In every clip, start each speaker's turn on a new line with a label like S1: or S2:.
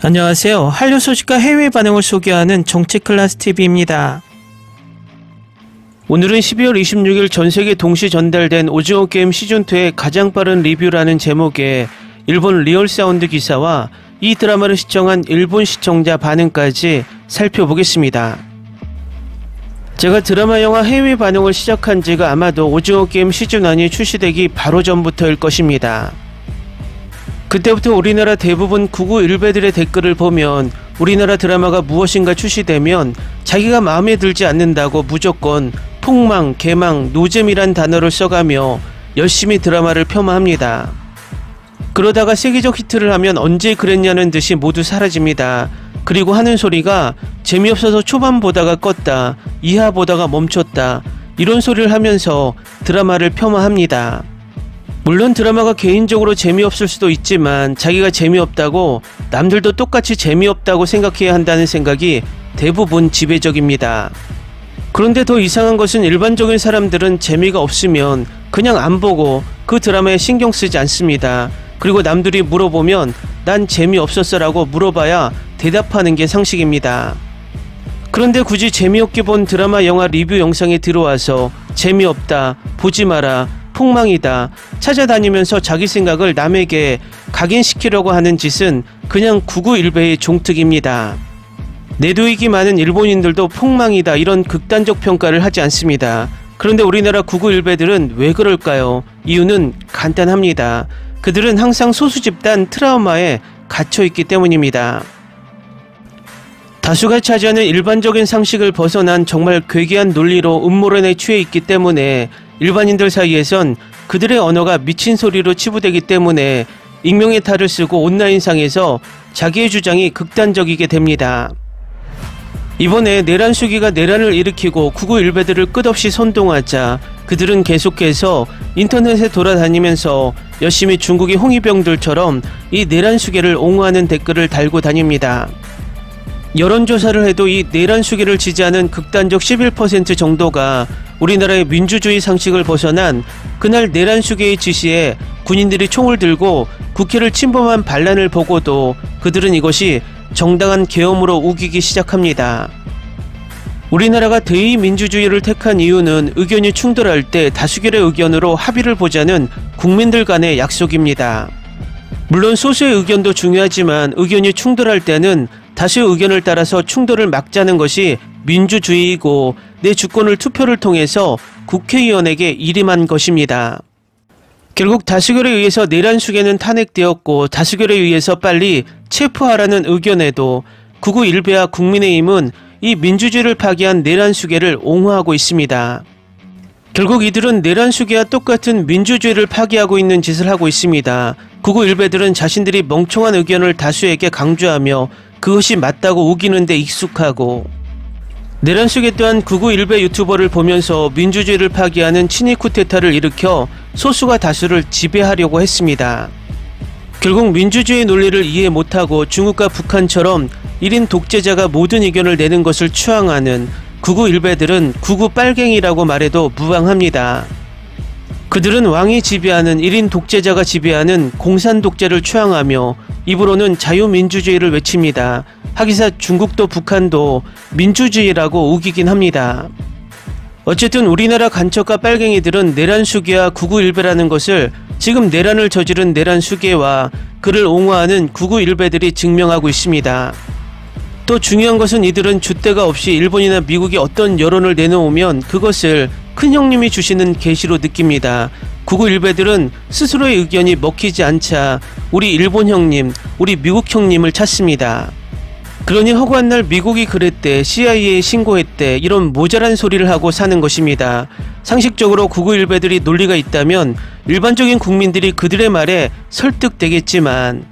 S1: 안녕하세요. 한류 소식과 해외 반응을 소개하는 정치클래스TV입니다. 오늘은 12월 26일 전세계 동시 전달된 오징어 게임 시즌2의 가장 빠른 리뷰라는 제목의 일본 리얼사운드 기사와 이 드라마를 시청한 일본 시청자 반응까지 살펴보겠습니다. 제가 드라마 영화 해외 반응을 시작한 지가 아마도 오징어 게임 시즌1이 출시되기 바로 전부터일 것입니다. 그때부터 우리나라 대부분 99일배들의 댓글을 보면 우리나라 드라마가 무엇인가 출시되면 자기가 마음에 들지 않는다고 무조건 폭망, 개망, 노잼이란 단어를 써가며 열심히 드라마를 폄하합니다. 그러다가 세계적 히트를 하면 언제 그랬냐는 듯이 모두 사라집니다. 그리고 하는 소리가 재미없어서 초반 보다가 껐다, 이하 보다가 멈췄다, 이런 소리를 하면서 드라마를 폄하합니다. 물론 드라마가 개인적으로 재미없을 수도 있지만 자기가 재미없다고 남들도 똑같이 재미없다고 생각해야 한다는 생각이 대부분 지배적입니다. 그런데 더 이상한 것은 일반적인 사람들은 재미가 없으면 그냥 안 보고 그 드라마에 신경 쓰지 않습니다. 그리고 남들이 물어보면 난 재미없었어 라고 물어봐야 대답하는 게 상식입니다. 그런데 굳이 재미없게 본 드라마 영화 리뷰 영상에 들어와서 재미없다, 보지 마라, 폭망이다 찾아다니면서 자기 생각을 남에게 각인시키려고 하는 짓은 그냥 99일배의 종특입니다. 내도익이 많은 일본인들도 폭망이다 이런 극단적 평가를 하지 않습니다. 그런데 우리나라 99일배들은 왜 그럴까요? 이유는 간단합니다. 그들은 항상 소수 집단 트라우마에 갇혀있기 때문입니다. 다수가 차지하는 일반적인 상식을 벗어난 정말 괴기한 논리로 음모론에 취해 있기 때문에 일반인들 사이에선 그들의 언어가 미친 소리로 치부되기 때문에 익명의 탈을 쓰고 온라인상에서 자기의 주장이 극단적이게 됩니다. 이번에 내란 수기가 내란을 일으키고 99일배들을 끝없이 선동하자 그들은 계속해서 인터넷에 돌아다니면서 열심히 중국의 홍위병들처럼 이 내란 수계를 옹호하는 댓글을 달고 다닙니다. 여론조사를 해도 이 내란 수계를 지지하는 극단적 11% 정도가 우리나라의 민주주의 상식을 벗어난 그날 내란 수계의 지시에 군인들이 총을 들고 국회를 침범한 반란을 보고도 그들은 이것이 정당한 계엄으로 우기기 시작합니다. 우리나라가 대의민주주의를 택한 이유는 의견이 충돌할 때 다수결의 의견으로 합의를 보자는 국민들 간의 약속입니다. 물론 소수의 의견도 중요하지만 의견이 충돌할 때는 다수의 의견을 따라서 충돌을 막자는 것이 민주주의이고 내 주권을 투표를 통해서 국회의원에게 일임한 것입니다. 결국 다수결에 의해서 내란 수계는 탄핵되었고 다수결에 의해서 빨리 체포하라는 의견에도 99일배와 국민의힘은 이 민주주의를 파괴한 내란 수계를 옹호하고 있습니다. 결국 이들은 내란 수계와 똑같은 민주주의를 파괴하고 있는 짓을 하고 있습니다. 99일배들은 자신들이 멍청한 의견을 다수에게 강조하며 그것이 맞다고 우기는 데 익숙하고 내란 수계 또한 99일배 유튜버를 보면서 민주주의를 파괴하는 친위 쿠데타를 일으켜 소수가 다수를 지배하려고 했습니다. 결국 민주주의 논리를 이해 못하고 중국과 북한처럼 1인 독재자가 모든 의견을 내는 것을 추앙하는 99일배들은 99빨갱이라고 말해도 무방합니다. 그들은 왕이 지배하는 1인 독재자가 지배하는 공산독재를 추앙하며 입으로는 자유민주주의를 외칩니다. 하기사 중국도 북한도 민주주의라고 우기긴 합니다. 어쨌든 우리나라 간첩과 빨갱이들은 내란 수계와 99일배라는 것을 지금 내란을 저지른 내란 수계와 그를 옹호하는 99일배들이 증명하고 있습니다. 또 중요한 것은 이들은 줏대가 없이 일본이나 미국이 어떤 여론을 내놓으면 그것을 큰형님이 주시는 계시로 느낍니다. 99일배들은 스스로의 의견이 먹히지 않자 우리 일본 형님, 우리 미국 형님을 찾습니다. 그러니 허구한 날 미국이 그랬대, CIA에 신고했대 이런 모자란 소리를 하고 사는 것입니다. 상식적으로 99일배들이 논리가 있다면 일반적인 국민들이 그들의 말에 설득되겠지만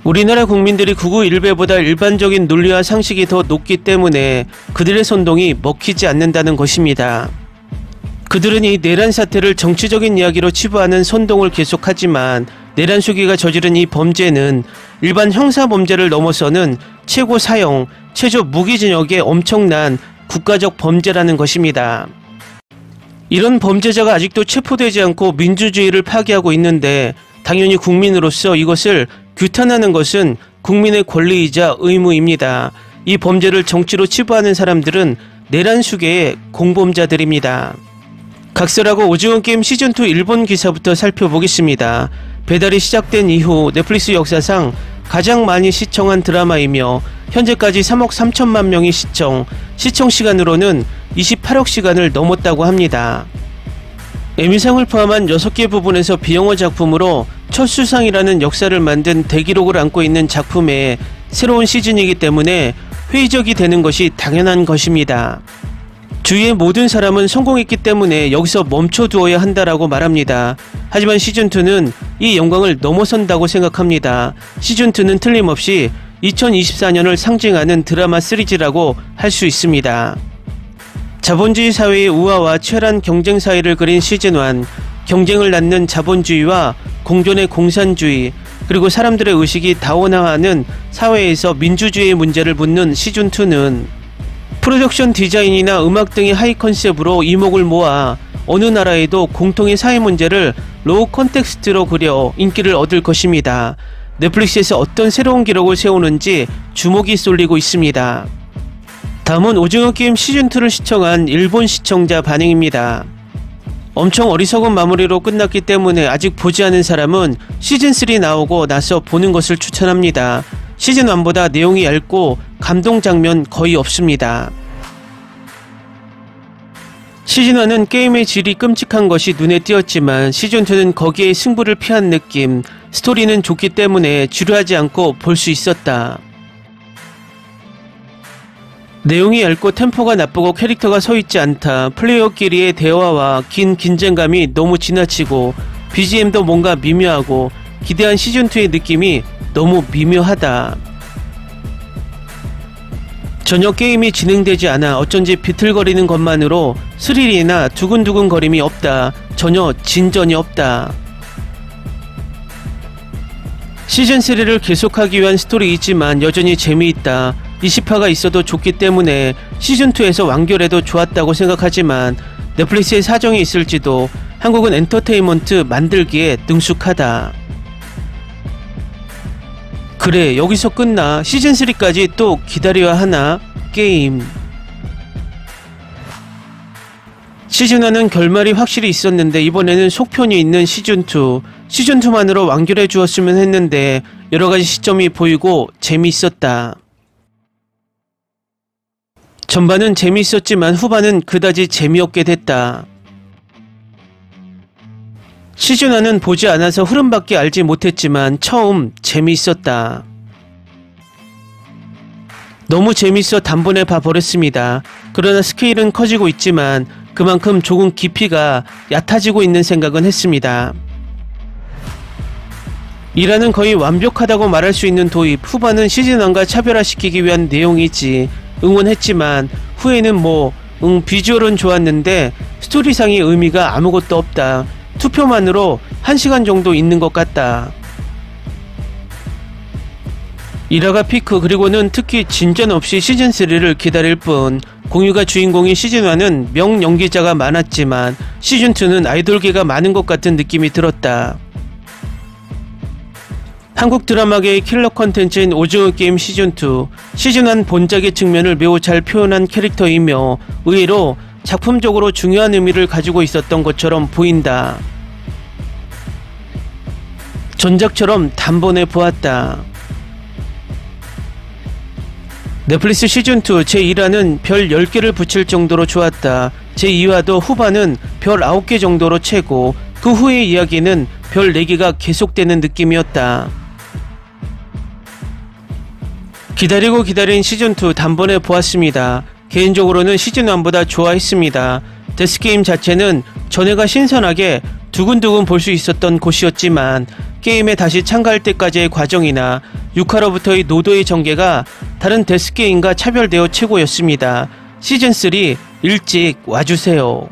S1: 우리나라 국민들이 99일배보다 일반적인 논리와 상식이 더 높기 때문에 그들의 선동이 먹히지 않는다는 것입니다. 그들은 이 내란 사태를 정치적인 이야기로 치부하는 선동을 계속하지만 내란 수기가 저지른 이 범죄는 일반 형사범죄를 넘어서는 최고 사형, 최저 무기징역의 엄청난 국가적 범죄라는 것입니다. 이런 범죄자가 아직도 체포되지 않고 민주주의를 파괴하고 있는데 당연히 국민으로서 이것을 규탄하는 것은 국민의 권리이자 의무입니다. 이 범죄를 정치로 치부하는 사람들은 내란 수계의 공범자들입니다. 각설하고 오징어 게임 시즌2 일본 기사부터 살펴보겠습니다. 배달이 시작된 이후 넷플릭스 역사상 가장 많이 시청한 드라마이며 현재까지 3억 3천만 명이 시청 시간으로는 28억 시간을 넘었다고 합니다. 에미상을 포함한 6개 부분에서 비영어 작품으로 첫 수상이라는 역사를 만든 대기록을 안고 있는 작품의 새로운 시즌이기 때문에 회의적이 되는 것이 당연한 것입니다. 주위의 모든 사람은 성공했기 때문에 여기서 멈춰두어야 한다라고 말합니다. 하지만 시즌2는 이 영광을 넘어선다고 생각합니다. 시즌2는 틀림없이 2024년을 상징하는 드라마 시리즈라고 할 수 있습니다. 자본주의 사회의 우화와 치열한 경쟁 사회를 그린 시즌1, 경쟁을 낳는 자본주의와 공존의 공산주의, 그리고 사람들의 의식이 다원화하는 사회에서 민주주의의 문제를 묻는 시즌2는 프로덕션 디자인이나 음악 등의 하이 컨셉으로 이목을 모아 어느 나라에도 공통의 사회 문제를 로우 컨텍스트로 그려 인기를 얻을 것입니다. 넷플릭스에서 어떤 새로운 기록을 세우는지 주목이 쏠리고 있습니다. 다음은 오징어 게임 시즌2를 시청한 일본 시청자 반응입니다. 엄청 어리석은 마무리로 끝났기 때문에 아직 보지 않은 사람은 시즌3 나오고 나서 보는 것을 추천합니다. 시즌1보다 내용이 얇고 감동 장면 거의 없습니다. 시즌1은 게임의 질이 끔찍한 것이 눈에 띄었지만 시즌2는 거기에 승부를 피한 느낌, 스토리는 좋기 때문에 지루하지 않고 볼 수 있었다. 내용이 얇고 템포가 나쁘고 캐릭터가 서있지 않다. 플레이어끼리의 대화와 긴 긴장감이 너무 지나치고 BGM도 뭔가 미묘하고 기대한 시즌2의 느낌이 너무 미묘하다. 전혀 게임이 진행되지 않아 어쩐지 비틀거리는 것만으로 스릴이나 두근두근 거림이 없다. 전혀 진전이 없다. 시즌3를 계속하기 위한 스토리이지만 여전히 재미있다. 20화가 있어도 좋기 때문에 시즌2에서 완결해도 좋았다고 생각하지만 넷플릭스의 사정이 있을지도 한국은 엔터테인먼트 만들기에 능숙하다. 그래, 여기서 끝나? 시즌3까지 또 기다려야 하나? 게임. 시즌1은 결말이 확실히 있었는데 이번에는 속편이 있는 시즌2. 시즌2만으로 완결해 주었으면 했는데 여러가지 시점이 보이고 재미있었다. 전반은 재미있었지만 후반은 그다지 재미없게 됐다. 시즌1은 보지 않아서 흐름밖에 알지 못했지만 처음 재미있었다. 너무 재밌어 단번에 봐버렸습니다. 그러나 스케일은 커지고 있지만 그만큼 조금 깊이가 얕아지고 있는 생각은 했습니다. 이라는 거의 완벽하다고 말할 수 있는 도입, 후반은 시즌1과 차별화시키기 위한 내용이지. 응원했지만 후에는 비주얼은 좋았는데 스토리상의 의미가 아무것도 없다. 투표만으로 1시간 정도 있는 것 같다. 일화가 피크, 그리고는 특히 진전 없이 시즌3를 기다릴 뿐. 공유가 주인공인 시즌1은 명연기자가 많았지만 시즌2는 아이돌계가 많은 것 같은 느낌이 들었다. 한국 드라마계의 킬러 컨텐츠인 오징어 게임 시즌2. 시즌1 본작의 측면을 매우 잘 표현한 캐릭터이며 의외로 작품적으로 중요한 의미를 가지고 있었던 것처럼 보인다. 전작처럼 단번에 보았다. 넷플릭스 시즌2 제1화는 별 10개를 붙일 정도로 좋았다. 제2화도 후반은 별 9개 정도로 채고 그 후의 이야기는 별 4개가 계속되는 느낌이었다. 기다리고 기다린 시즌2 단번에 보았습니다. 개인적으로는 시즌1보다 좋아했습니다. 데스게임 자체는 전해가 신선하게 두근두근 볼 수 있었던 곳이었지만 게임에 다시 참가할 때까지의 과정이나 6화로부터의 노도의 전개가 다른 데스게임과 차별되어 최고였습니다. 시즌3 일찍 와주세요.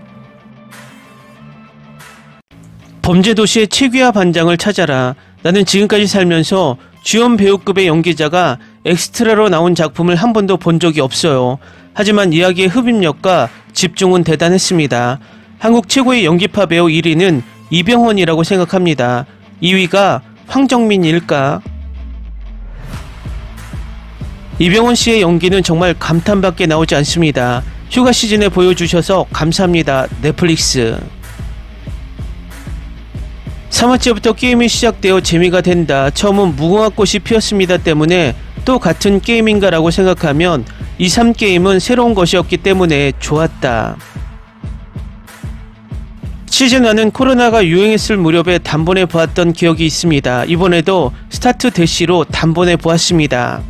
S1: 범죄도시의 최귀하 반장을 찾아라. 나는 지금까지 살면서 주연 배우급의 연기자가 엑스트라로 나온 작품을 한 번도 본 적이 없어요. 하지만 이야기의 흡입력과 집중은 대단했습니다. 한국 최고의 연기파 배우 1위는 이병헌이라고 생각합니다. 2위가 황정민일까? 이병헌 씨의 연기는 정말 감탄밖에 나오지 않습니다. 휴가 시즌에 보여주셔서 감사합니다. 넷플릭스. 3화째부터 게임이 시작되어 재미가 된다. 처음은 무궁화 꽃이 피었습니다 때문에 또 같은 게임인가 라고 생각하면 2, 3게임은 새로운 것이었기 때문에 좋았다. 시즌1은 코로나가 유행했을 무렵에 단번에 보았던 기억이 있습니다. 이번에도 스타트 대시로 단번에 보았습니다.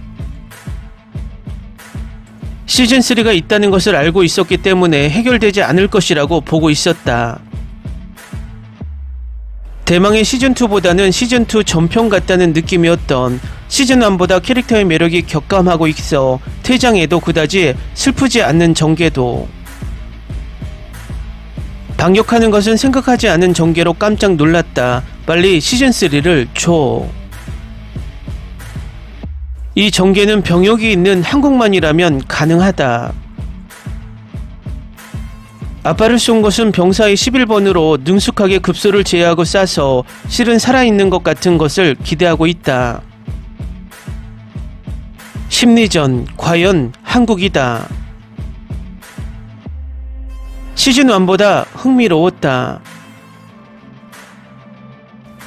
S1: 시즌3가 있다는 것을 알고 있었기 때문에 해결되지 않을 것이라고 보고 있었다. 대망의 시즌2보다는 시즌2 전편 같다는 느낌이었던 시즌1보다 캐릭터의 매력이 격감하고 있어 퇴장에도 그다지 슬프지 않는 전개도 반격하는 것은 생각하지 않은 전개로 깜짝 놀랐다. 빨리 시즌3를 줘. 이 전개는 병역이 있는 한국만이라면 가능하다. 아빠를 쏜 것은 병사의 11번으로 능숙하게 급소를 제어하고 쏴서 실은 살아있는 것 같은 것을 기대하고 있다. 심리전, 과연 한국이다. 시즌1보다 흥미로웠다.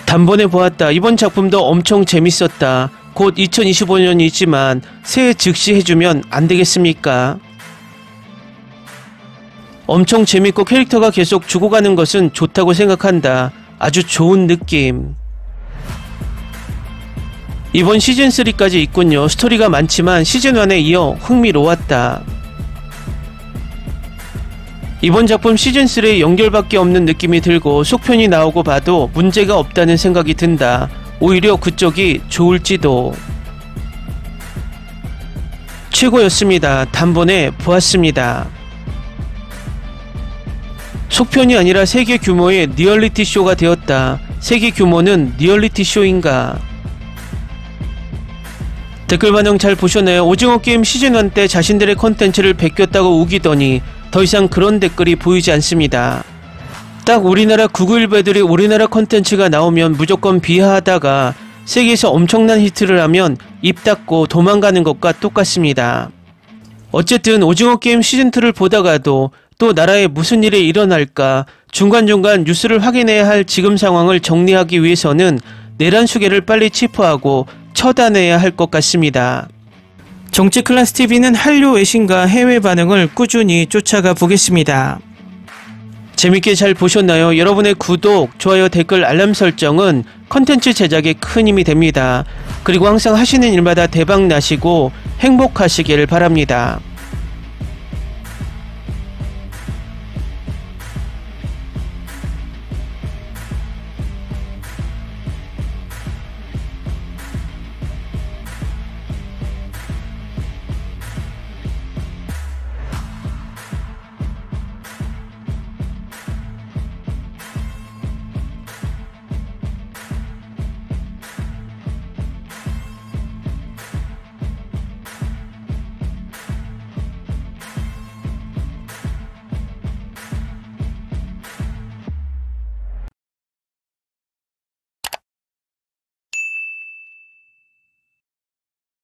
S1: 단번에 보았다. 이번 작품도 엄청 재밌었다. 곧 2025년이지만 새해 즉시 해주면 안 되겠습니까? 엄청 재밌고 캐릭터가 계속 죽어가는 것은 좋다고 생각한다. 아주 좋은 느낌. 이번 시즌3까지 있군요. 스토리가 많지만 시즌1에 이어 흥미로웠다. 이번 작품 시즌3의 연결밖에 없는 느낌이 들고 속편이 나오고 봐도 문제가 없다는 생각이 든다. 오히려 그쪽이 좋을지도. 최고였습니다. 단번에 보았습니다. 속편이 아니라 세계 규모의 리얼리티 쇼가 되었다. 세계 규모는 리얼리티 쇼인가? 댓글 반응 잘 보셨나요? 오징어 게임 시즌1 때 자신들의 컨텐츠를 베꼈다고 우기더니 더 이상 그런 댓글이 보이지 않습니다. 딱 우리나라 구글배들이 우리나라 컨텐츠가 나오면 무조건 비하하다가 세계에서 엄청난 히트를 하면 입 닫고 도망가는 것과 똑같습니다. 어쨌든 오징어 게임 시즌2를 보다가도 또 나라에 무슨 일이 일어날까 중간중간 뉴스를 확인해야 할 지금 상황을 정리하기 위해서는 내란 수계를 빨리 치부하고 처단해야 할 것 같습니다. 정치클래스TV는 한류 외신과 해외 반응을 꾸준히 쫓아가 보겠습니다. 재밌게 잘 보셨나요? 여러분의 구독, 좋아요, 댓글, 알람 설정은 컨텐츠 제작에 큰 힘이 됩니다. 그리고 항상 하시는 일마다 대박 나시고 행복하시길 바랍니다.